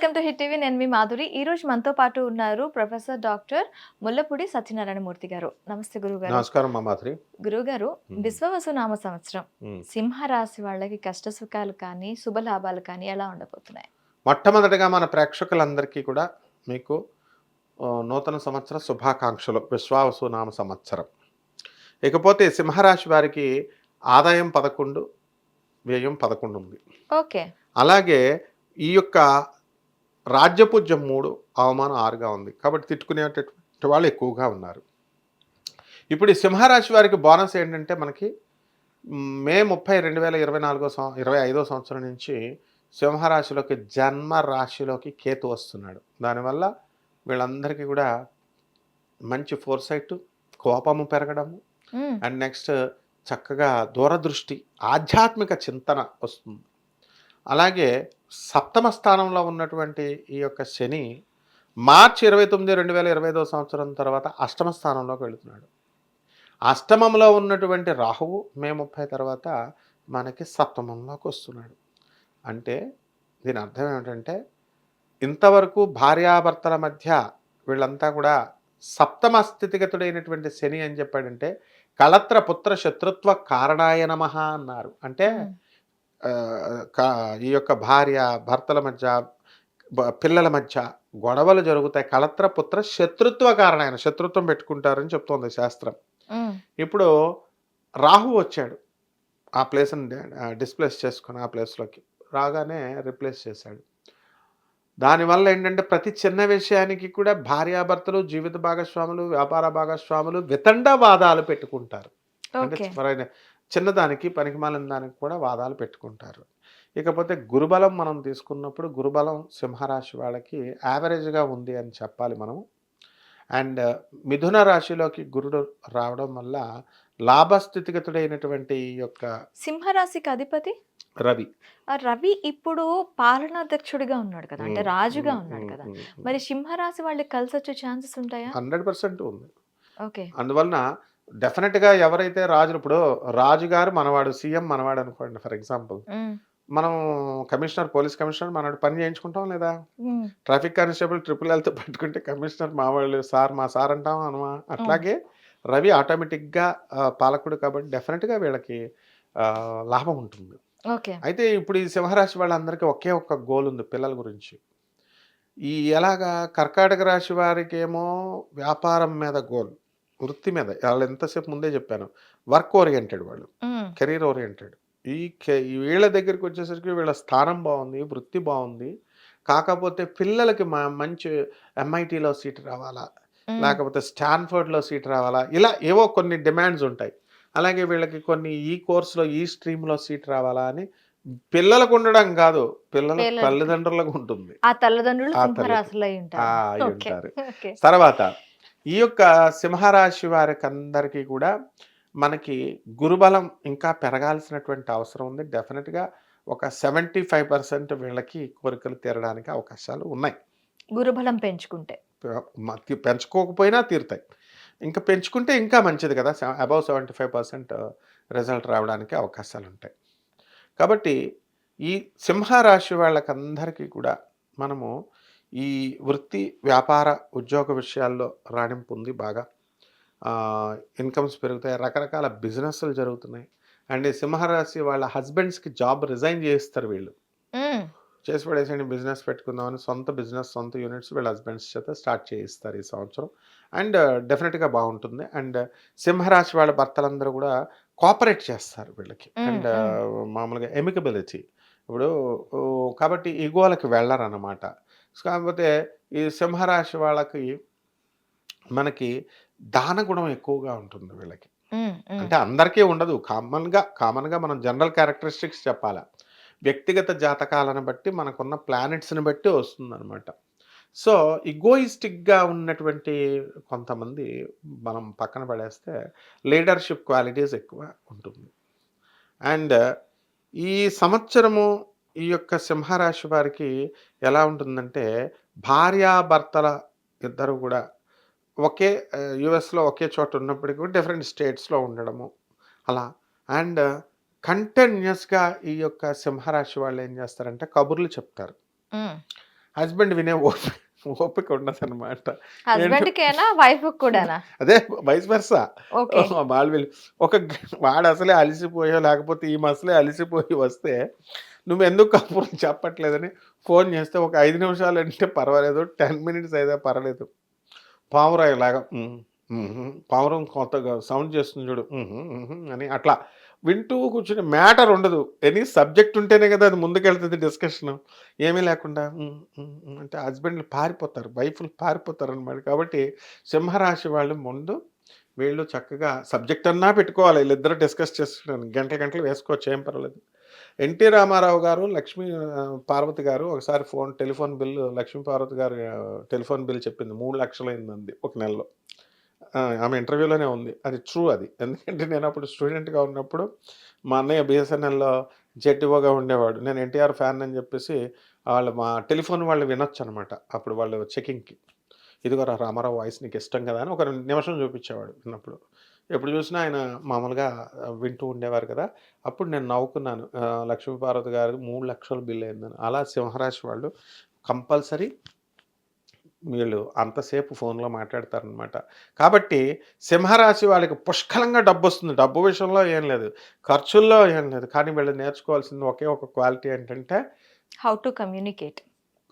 Welcome to hit TV. నేను మీ మాధురి. ఈ రోజు మనతో పాటు ఉన్నారు ప్రొఫెసర్ డాక్టర్ ముల్లపూడి సత్యనారాయణ మూర్తి గారు. నమస్తే గురుగారు. నమస్కారం మా మాధురి. గురుగారు, మ్మ్. విశ్వవసు నామ సంవత్సరం మ్మ్. సింహ రాశి వాళ్ళకి కష్ట సుఖాలు కానీ శుభలాభాలు కానీ ఎలా ఉండబోతున్నాయి? మొట్టమొదటిగా మన ప్రేక్షకులందరికీ కూడా మీకు నూతన సంవత్సర శుభాకాంక్షలు. విశ్వావసు నామ సంవత్సరం. ఇకపోతే సింహరాశి వారికి ఆదాయం 11, వ్యయం 11 ఉంది. ఓకే. అలాగే ఈ యొక్క రాజ్యపూజ్యం 3, అవమానం 6గా ఉంది. కాబట్టి తిట్టుకునేటటువంటి వాళ్ళు ఎక్కువగా ఉన్నారు. ఇప్పుడు ఈ సింహరాశి వారికి బోనస్ ఏంటంటే మనకి మే 30, 2025 సంవత్సరం నుంచి సింహరాశిలోకి జన్మ రాశిలోకి కేతు వస్తున్నాడు. దానివల్ల వీళ్ళందరికీ కూడా మంచి ఫోర్సైట్, కోపము పెరగడము, అండ్ నెక్స్ట్ చక్కగా దూరదృష్టి, ఆధ్యాత్మిక చింతన వస్తుంది. అలాగే సప్తమ స్థానంలో ఉన్నటువంటి ఈ యొక్క శని మార్చి 29, 2025 సంవత్సరం తర్వాత అష్టమ స్థానంలోకి వెళుతున్నాడు. అష్టమంలో ఉన్నటువంటి రాహువు మే 30 తర్వాత మనకి సప్తమంలోకి వస్తున్నాడు. అంటే దీని అర్థం ఏమిటంటే ఇంతవరకు భార్యాభర్తల మధ్య వీళ్ళంతా కూడా సప్తమ స్థితిగతుడైనటువంటి శని అని చెప్పాడంటే కళత్ర పుత్ర శత్రుత్వ కారణాయ నమః అన్నారు. అంటే ఈ యొక్క భార్య భర్తల మధ్య, పిల్లల మధ్య గొడవలు జరుగుతాయి. కళత్ర పుత్ర శత్రుత్వ కారణాయన, శత్రుత్వం పెట్టుకుంటారని చెప్తోంది శాస్త్రం. ఇప్పుడు రాహు వచ్చాడు, ఆ ప్లేస్ని డిస్ప్లేస్ చేసుకుని ఆ ప్లేస్లోకి రాగానే రిప్లేస్ చేశాడు. దానివల్ల ఏంటంటే ప్రతి చిన్న విషయానికి కూడా భార్యాభర్తలు, జీవిత భాగస్వాములు, వ్యాపార భాగస్వాములు వితండవాదాలు పెట్టుకుంటారు. అంటే చిన్నదానికి, పనికిమాలిన దానికి కూడా వాదాలు పెట్టుకుంటారు. ఇకపోతే గురుబలం మనం తీసుకున్నప్పుడు గురుబలం సింహరాశి వాళ్ళకి యావరేజ్గా ఉంది అని చెప్పాలి మనం. అండ్ మిథున రాశిలోకి గురుడు రావడం వల్ల లాభస్థితిగతుడైనటువంటి ఈ యొక్క సింహరాశికి అధిపతి రవి. రవి ఇప్పుడు పాలనాధ్యక్షుడిగా ఉన్నాడు కదా, అంటే రాజుగా ఉన్నాడు కదా. మరి సింహరాశి వాళ్ళకి కలిసి వచ్చే ఛాన్సెస్ ఉంటాయా? 100% ఉంది. ఓకే. అందువలన డెఫినెట్గా ఎవరైతే రాజులు, ఇప్పుడు రాజుగారు మనవాడు, సీఎం మనవాడు అనుకోండి. ఫర్ ఎగ్జాంపుల్ మనం కమిషనర్, పోలీస్ కమిషనర్ మనవాడు పని చేయించుకుంటాం లేదా? ట్రాఫిక్ కానిస్టేబుల్ LLLతో పట్టుకుంటే కమిషనర్ మా వాళ్ళు, సార్ మా సార్ అంటాం అనమా? అట్లాగే రవి ఆటోమేటిక్గా పాలకుడు కాబట్టి డెఫినెట్గా వీళ్ళకి లాభం ఉంటుంది. అయితే ఇప్పుడు ఈ సింహరాశి వాళ్ళందరికీ ఒకే ఒక్క గోల్ ఉంది పిల్లల గురించి. ఎలాగా కర్కాటక రాశి వారికి ఏమో వ్యాపారం మీద గోల్, వృత్తి మీద. వాళ్ళు ఎంతసేపు ముందే చెప్పాను, వర్క్ ఓరియంటెడ్, వాళ్ళు కెరీర్ ఓరియంటెడ్. వీళ్ళ దగ్గరికి వచ్చేసరికి వీళ్ళ స్థానం బాగుంది, వృత్తి బాగుంది. కాకపోతే పిల్లలకి మంచి MITలో సీట్ రావాలా, లేకపోతే స్టాన్ఫర్డ్లో సీట్ రావాలా, ఇలా ఏవో కొన్ని డిమాండ్స్ ఉంటాయి. అలాగే వీళ్ళకి కొన్ని ఈ కోర్సులో, ఈ స్ట్రీమ్లో సీట్ రావాలా అని పిల్లలకు ఉండడం కాదు, పిల్లల తల్లిదండ్రులకు ఉంటుంది. ఉంటారు. తర్వాత ఈ యొక్క సింహరాశి వారికి అందరికీ కూడా మనకి గురుబలం ఇంకా పెరగాల్సినటువంటి అవసరం ఉంది. డెఫినెట్గా ఒక 75% వీళ్ళకి కోరికలు తీరడానికి అవకాశాలు ఉన్నాయి. గురుబలం పెంచుకుంటే, పెంచుకోకపోయినా తీరుతాయి. ఇంకా పెంచుకుంటే ఇంకా మంచిది కదా. అబౌవ్ 75% రిజల్ట్ రావడానికి అవకాశాలు ఉంటాయి. కాబట్టి ఈ సింహరాశి వాళ్ళకందరికీ కూడా మనము ఈ వృత్తి, వ్యాపార, ఉద్యోగ విషయాల్లో రాణింపు ఉంది బాగా. ఇన్కమ్స్ పెరుగుతాయి, రకరకాల బిజినెస్లు జరుగుతున్నాయి. అండ్ ఈ సింహరాశి వాళ్ళ హస్బెండ్స్కి జాబ్ రిజైన్ చేస్తారు. వీళ్ళు చేసి పడేసండి, బిజినెస్ పెట్టుకుందామని సొంత బిజినెస్, సొంత యూనిట్స్ వీళ్ళ హస్బెండ్స్ చేత స్టార్ట్ చేయిస్తారు ఈ సంవత్సరం. అండ్ డెఫినెట్గా బాగుంటుంది. అండ్ సింహరాశి వాళ్ళ భర్తలందరూ కూడా కోఆపరేట్ చేస్తారు వీళ్ళకి. అండ్ మామూలుగా ఎమికబిలిటీ, ఇప్పుడు కాబట్టి ఈగోలకి వెళ్ళరన్నమాట. కాకపోతే ఈ సింహరాశి వాళ్ళకి మనకి దాన గుణం ఎక్కువగా ఉంటుంది వీళ్ళకి. అంటే అందరికీ ఉండదు, కామన్గా మనం జనరల్ క్యారెక్టరిస్టిక్స్ చెప్పాలా. వ్యక్తిగత జాతకాలను బట్టి, మనకున్న ప్లానెట్స్ని బట్టి వస్తుందన్నమాట. సో ఈగోయిస్టిక్గా ఉన్నటువంటి కొంతమంది మనం పక్కన పడేస్తే లీడర్షిప్ క్వాలిటీస్ ఎక్కువ ఉంటుంది. అండ్ ఈ సంవత్సరము ఈ యొక్క సింహరాశి వారికి ఎలా ఉంటుందంటే భార్యాభర్తల ఇద్దరు కూడా ఒకే యుఎస్లో ఒకే చోట ఉన్నప్పటికీ కూడా డిఫరెంట్ స్టేట్స్లో ఉండడము అలా. అండ్ కంటిన్యూస్గా ఈ యొక్క సింహరాశి వాళ్ళు ఏం చేస్తారంటే కబుర్లు చెప్తారు. హస్బెండ్ వినే ఓపిక ఉండదన్నమాట. ఏంటో హస్బెండ్‌కేనా? వైఫ్‌కి కూడానా? అదే వైస్ వెర్సా. ఓకే. వీళ్ళు ఒక వాడు అసలే అలిసిపోయో లేకపోతే ఈమె అసలే అలిసిపోయి వస్తే నువ్వెందుకు కబుర్లు చెప్పట్లేదని ఫోన్ చేస్తే ఒక 5 నిమిషాలంటే పర్వాలేదు, 10 మినిట్స్ అయితే పర్వాలేదు. పావురాయిలాగా పావురం కొత్తగా సౌండ్ చేస్తుంది చూడు అని అట్లా వింటూ కూర్చుని మ్యాటర్ ఉండదు. ఎనీ సబ్జెక్ట్ ఉంటేనే కదా అది ముందుకెళ్తుంది డిస్కషన్. ఏమీ లేకుండా అంటే హస్బెండ్లు పారిపోతారు, వైఫ్లు పారిపోతారు అనమాట. కాబట్టి సింహరాశి వాళ్ళు ముందు వీళ్ళు చక్కగా సబ్జెక్ట్ అన్నా పెట్టుకోవాలి, వీళ్ళిద్దరు డిస్కస్ చేసుకున్నాను గంటలు గంటలు వేసుకోవచ్చు, ఏం పర్వాలేదు. ఎన్టీ రామారావు గారు, లక్ష్మీ పార్వతి గారు ఒకసారి టెలిఫోన్ బిల్లు, లక్ష్మీ పార్వతి గారు టెలిఫోన్ బిల్ చెప్పింది 3,00,000 అయిందంది ఒక నెలలో. ఆమె ఇంటర్వ్యూలోనే ఉంది. అది ట్రూ అది. ఎందుకంటే నేను అప్పుడు స్టూడెంట్గా ఉన్నప్పుడు మా అన్నయ్య బిఎస్ఎన్ఎల్‌లో జెడ్‌ఓగా ఉండేవాడు. నేను ఎన్టీఆర్ ఫ్యాన్ అని చెప్పేసి మా టెలిఫోన్ వాళ్ళు వినొచ్చు అనమాట. అప్పుడు వాళ్ళు చెకింగ్‌కి. ఇదిగోరా రామారావు వాయిస్ నీకు ఇష్టం కదా అని ఒక నిమిషం చూపించేవాడు విన్నప్పుడు. ఎప్పుడు చూసినా ఆయన మామూలుగా వింటూ ఉండేవారు కదా! అప్పుడు నేను నవ్వుకున్నాను. లక్ష్మీపార్వతి గారిది 3,00,000 బిల్ అయిందని. అలా సింహరాశి వాళ్ళు కంపల్సరీ వీళ్ళు అంతసేపు ఫోన్‌లో మాట్లాడతారనమాట. కాబట్టి సింహరాశి వాళ్ళకి పుష్కలంగా డబ్బొస్తుంది. డబ్బు విషయంలో ఏం లేదు, ఖర్చుల్లో ఏం లేదు. కానీ వీళ్ళు నేర్చుకోవాల్సింది ఒకే ఒక క్వాలిటీ ఏంటంటే హౌ టు కమ్యూనికేట్.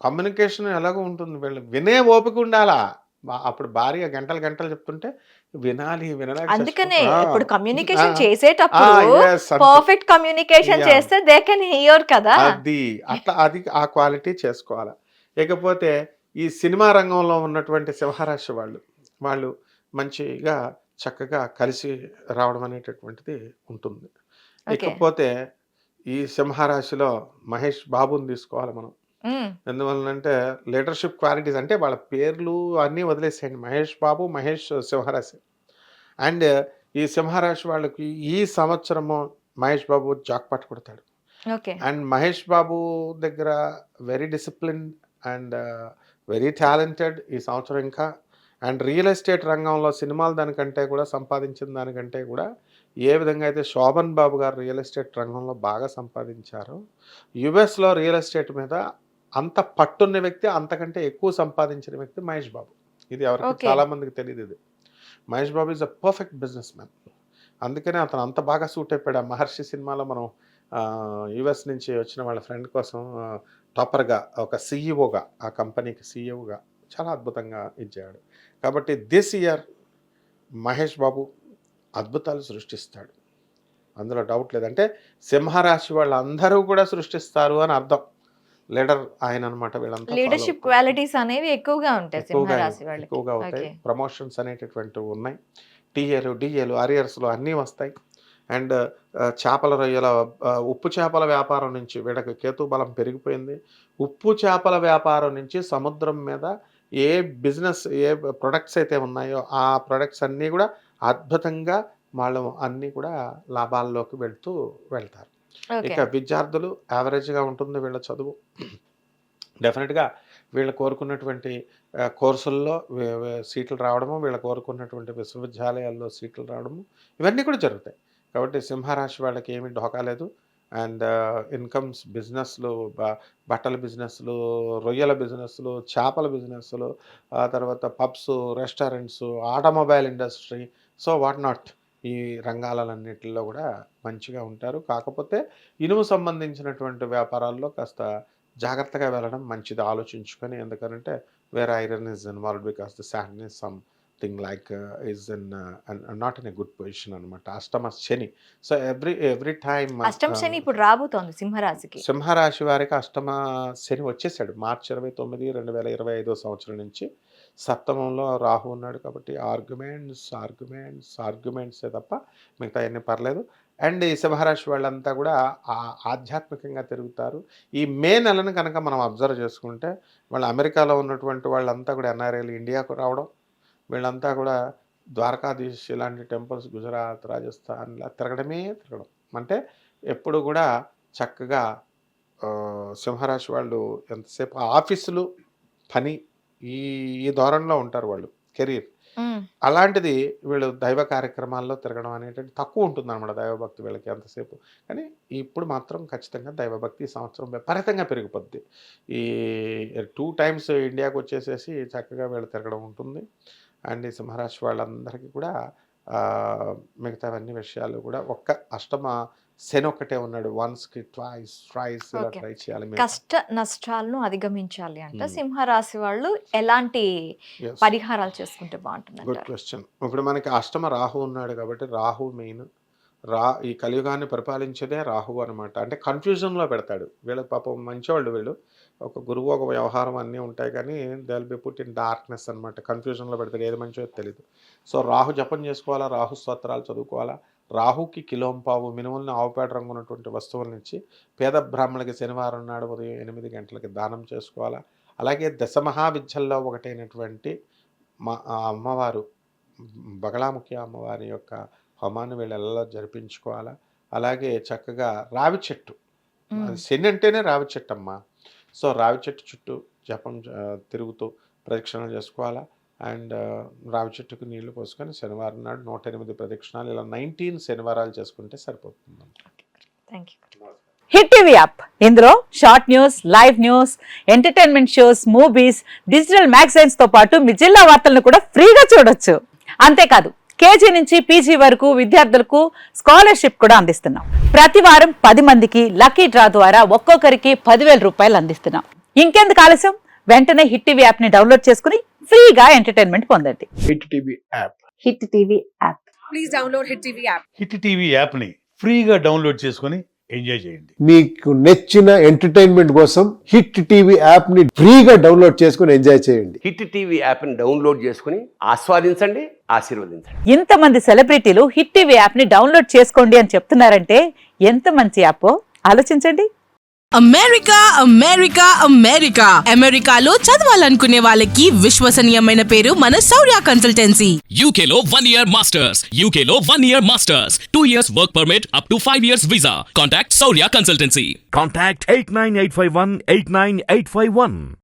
కమ్యూనికేషన్ ఎలాగో ఉంటుంది. వీళ్ళు వినే ఓపిక ఉండాలా. అప్పుడు భార్య గంటలు గంటలు చెప్తుంటే వినాలి. వినలేక అందుకనే ఆ! ఇప్పుడు ఆ! కమ్యూనికేషన్ ఆ! చేసేటప్పుడు యెస్. అంతే. Perfect communication yeah! చేస్తే దే కెన్ హియర్ కదా! అది. అట్లా అది ఆ క్వాలిటీ చేసుకోవాల. ఇకపోతే ఈ సినిమా రంగంలో ఉన్నటువంటి సింహరాశి వాళ్ళు, వాళ్ళు మంచిగా చక్కగా కలిసి రావడం అనేటటువంటిది ఉంటుంది. ఓకే. ఇకపోతే ఈ సింహరాశిలో మహేష్ బాబుని తీసుకోవాలి మనం. హ్మ్. ఎందువలనంటే లీడర్‌షిప్ క్వాలిటీస్ అంటే వాళ్ళ పేర్లు అన్నీ వదిలేసేయండి. మహేష్ బాబు, మహేష్ సింహరాశి. అండ్ ఈ సింహరాశి వాళ్ళకి ఈ సంవత్సరము మహేష్ బాబు జాక్‌పాట్ కొడతాడు. ఓకే. అండ్ మహేష్ బాబు దగ్గర very discipline and very talented ఈ సంవత్సరం ఇంకా. అండ్ రియల్ ఎస్టేట్ రంగంలో సినిమాలు దానికంటే కూడా సంపాదించిన దానికంటే కూడా ఏ విధంగా అయితే శోభన్ బాబు గారు రియల్ ఎస్టేట్ రంగంలో బాగా సంపాదించారో, యుఎస్లో రియల్ ఎస్టేట్ మీద అంత పట్టున్న వ్యక్తి, అంతకంటే ఎక్కువ సంపాదించిన వ్యక్తి మహేష్ బాబు. ఇది ఎవరికి ఓకే. చాలామందికి తెలియదు ఇది. Mahesh Babu is a perfect businessman. అందుకనే అతను అంత బాగా సూట్ అయిపోయాడు. ఆ 'మహర్షి' సినిమాలో మనం యూఎస్ నుంచి వచ్చిన వాళ్ళ ఫ్రెండ్ కోసం టాపర్‌గా ఒక సీఈఓగా, ఆ కంపెనీకి సీఈఓగా చాలా అద్భుతంగా ఇచ్చాడు. కాబట్టి దిస్ ఇయర్ మహేష్ బాబు అద్భుతాలు సృష్టిస్తాడు. అందులో డౌట్ లేదు. అంటే సింహరాశి వాళ్ళందరూ కూడా సృష్టిస్తారు అని అర్థం. లీడర్ ఆయన అనమాట. వీళ్ళంతా ఫాలో లీడర్‌షిప్ అవుతారు. క్వాలిటీస్ అనేవి ఎక్కువగా ఉంటాయి ఎక్కువగా సింహరాశి వాళ్ళకి. ఎక్కువగా అవుతాయి. ఓకే. ప్రమోషన్స్ అనేటటువంటివి ఉన్నాయి. టీఏలు, డీఏలు, అరియర్స్‌లు అన్నీ వస్తాయి. అండ్ చేపల రొయ్యల ఉప్పు చేపల వ్యాపారం నుంచి వీళ్ళకి కేతు బలం పెరిగిపోయింది. ఉప్పు చేపల వ్యాపారం నుంచి సముద్రం మీద ఏ బిజినెస్, ఏ ప్రొడక్ట్స్ అయితే ఉన్నాయో ఆ ప్రొడక్ట్స్ అన్నీ కూడా అద్భుతంగా వాళ్ళు అన్నీ కూడా లాభాల్లోకి వెళ్తారు. ఓకే. ఇక విద్యార్థులు యావరేజ్‌గా ఉంటుంది వీళ్ళ చదువు. డెఫినెట్‌గా వీళ్ళు కోరుకున్నటువంటి కోర్సుల్లో సీట్లు రావడము, వీళ్ళు కోరుకున్నటువంటి విశ్వవిద్యాలయాల్లో సీట్లు రావడము, ఇవన్నీ కూడా జరుగుతాయి. కాబట్టి సింహరాశి వాళ్ళకి ఏమీ ఢోకా లేదు. అండ్ ఇన్‌కమ్స్ బిజినెస్‌లు, బట్టల బిజినెస్‌లు, రొయ్యల బిజినెస్‌లు, చేపల బిజినెస్‌లు, ఆ తర్వాత pubs, restaurants, automobile industry, so what not ఈ రంగాలన్నిటిలో కూడా మంచిగా ఉంటారు. కాకపోతే ఇనుము సంబంధించినటువంటి వ్యాపారాల్లో కాస్త జాగ్రత్తగా వెళ్ళడం మంచిది ఆలోచించుకొని. ఎందుకనంటే where iron is involved because the Saturn is something like is not in a good position అనమాట. అష్టమ శని. సో ఎవ్రీ టైమ్ అష్టమ శని ఇప్పుడు రాబోతోంది సింహరాశికి. సింహరాశి వారికి అష్టమ శని వచ్చేసాడు. మార్చి 29, 2025 సంవత్సరం నుంచి సప్తమంలో రాహు ఉన్నాడు. కాబట్టి ఆర్గ్యుమెంట్సే తప్ప మిగతాయన్నీ పర్లేదు. అండ్ ఈ సింహరాశి వాళ్ళంతా కూడా ఆధ్యాత్మికంగా తిరుగుతారు. ఈ మే నెలను కనుక మనం అబ్జర్వ్ చేసుకుంటే వాళ్ళు అమెరికాలో ఉన్నటువంటి వాళ్ళంతా కూడా ఎన్ఆర్ఐలు ఇండియాకు రావడం, వీళ్ళంతా కూడా ద్వారకాధీష్ ఇలాంటి టెంపుల్స్ గుజరాత్, రాజస్థాన్ ఇలా తిరగడం. అంటే ఎప్పుడు కూడా చక్కగా సింహరాశి వాళ్ళు ఎంతసేపు ఆఫీసులు, పని ఈ ఈ ధోరణిలో ఉంటారు వాళ్ళు. కెరీర్ అలాంటిది వీళ్ళు దైవ కార్యక్రమాల్లో తిరగడం అనేటువంటి తక్కువ ఉంటుందన్నమాట దైవభక్తి వీళ్ళకి ఎంతసేపు. కానీ ఇప్పుడు మాత్రం ఖచ్చితంగా దైవభక్తి ఈ సంవత్సరం విపరీతంగా పెరిగిపోద్ది. ఈ 2 టైమ్స్ ఇండియాకి వచ్చేసేసి చక్కగా వీళ్ళు తిరగడం ఉంటుంది. అండ్ ఈ సింహరాశి వాళ్ళందరికీ కూడా మిగతావన్నీ విషయాలు కూడా ఒక్క అష్టమ శని ఒక్కటే ఉన్నాడు. వన్స్కి ట్రైస్ ఇలా ఓకే. ట్రై చేయాలి. కష్ట నష్టాలను అధిగమించాలి అంటే సింహరాశి వాళ్ళు ఎలాంటి Yes. పరిహారాలు చేసుకుంటే బాగుంటుంది గుడ్ అంటారు? క్వశ్చన్. ఇప్పుడు మనకి అష్టమ రాహు ఉన్నాడు కాబట్టి రాహు మెయిన్. ఈ కలియుగాన్ని పరిపాలించేదే రాహు అనమాట. అంటే కన్ఫ్యూజన్లో పెడతాడు. వీళ్ళకి పాపం మంచివాళ్ళు వీళ్ళు. ఒక గురువు ఒక వ్యవహారం అన్నీ ఉంటాయి కానీ they will be put in darkness అనమాట. కన్ఫ్యూజన్లో పెడతాడు, ఏది మంచిదో తెలియదు. సో రాహు జపం చేసుకోవాలా, రాహు స్తోత్రాలు చదువుకోవాలా. రాహుకి కిలోంపావు మినుములను ఆవుపేట రంగు ఉన్నటువంటి వస్తువుల నుంచి పేద బ్రాహ్మణులకి శనివారం నాడు ఉదయం 8 గంటలకి దానం చేసుకోవాలా. అలాగే దశమహావిద్యల్లో ఒకటైనటువంటి అమ్మవారు బగళాముఖి అమ్మవారి యొక్క హోమాన్ని వీళ్ళెల్లా జరిపించుకోవాలా. అలాగే చక్కగా రావి చెట్టు, అది శని అంటేనే రావి చెట్టు అమ్మ. సో రావి చెట్టు చుట్టూ జపం తిరుగుతూ ప్రదక్షిణలు చేసుకోవాలా. అండ్ రావి చెట్టుకు నీళ్లు పోసుకొని శనివారం నాడు 108 ప్రదక్షిణాలు, ఇలా 19 శనివారాలు చేసుకుంటే సరిపోతుంది. Thank you. Hit TV app, ఇందులో short news, live news, entertainment shows, movies, digital magazines తో పాటు మీ జిల్లా వార్తలను కూడా ఫ్రీగా చూడొచ్చు. అంతేకాదు కేజీ నుంచి పీజీ వరకు విద్యార్థులకు స్కాలర్షిప్ కూడా అందిస్తున్నాం. ప్రతి వారం 10 మందికి లక్కీ డ్రా ద్వారా ఒక్కొక్కరికి 10,000 రూపాయలు అందిస్తున్నాం. ఇంకెందుకు ఆలస్యం, వెంటనే హిట్ టీవీ యాప్ ని డౌన్లోడ్ చేసుకుని ఫ్రీగా ఎంటర్టైన్మెంట్ పొందండి. Hit TV app. Hit TV app. Please download Hit TV app. Hit TV యాప్ని ఫ్రీగా డౌన్లోడ్ చేసుకొని ఎంజాయ్ చేయండి. మీకు నచ్చిన ఎంటర్టైన్మెంట్ కోసం హిట్ టీవీ యాప్ ని ఫ్రీగా డౌన్లోడ్ చేసుకుని ఎంజాయ్ చేయండి. హిట్ టీవీ యాప్ని డౌన్లోడ్ చేసుకుని ఆస్వాదించండి, ఆశీర్వదించండి. ఇంతమంది సెలబ్రిటీలు హిట్ టీవీ యాప్ ని డౌన్లోడ్ చేసుకోండి అని చెప్తున్నారంటే ఎంత మంచి యాప్ ఆలోచించండి. అమెరికా అమెరికాలో చదవాలనుకునే వాళ్ళకి విశ్వసనీయమైన పేరు మన శౌర్య consultancy. UK Law 1 Year Masters. UK Law 1 Year Masters. 2 years work permit up to 5 years visa. Contact Saurya Consultancy. Contact 89851 89851.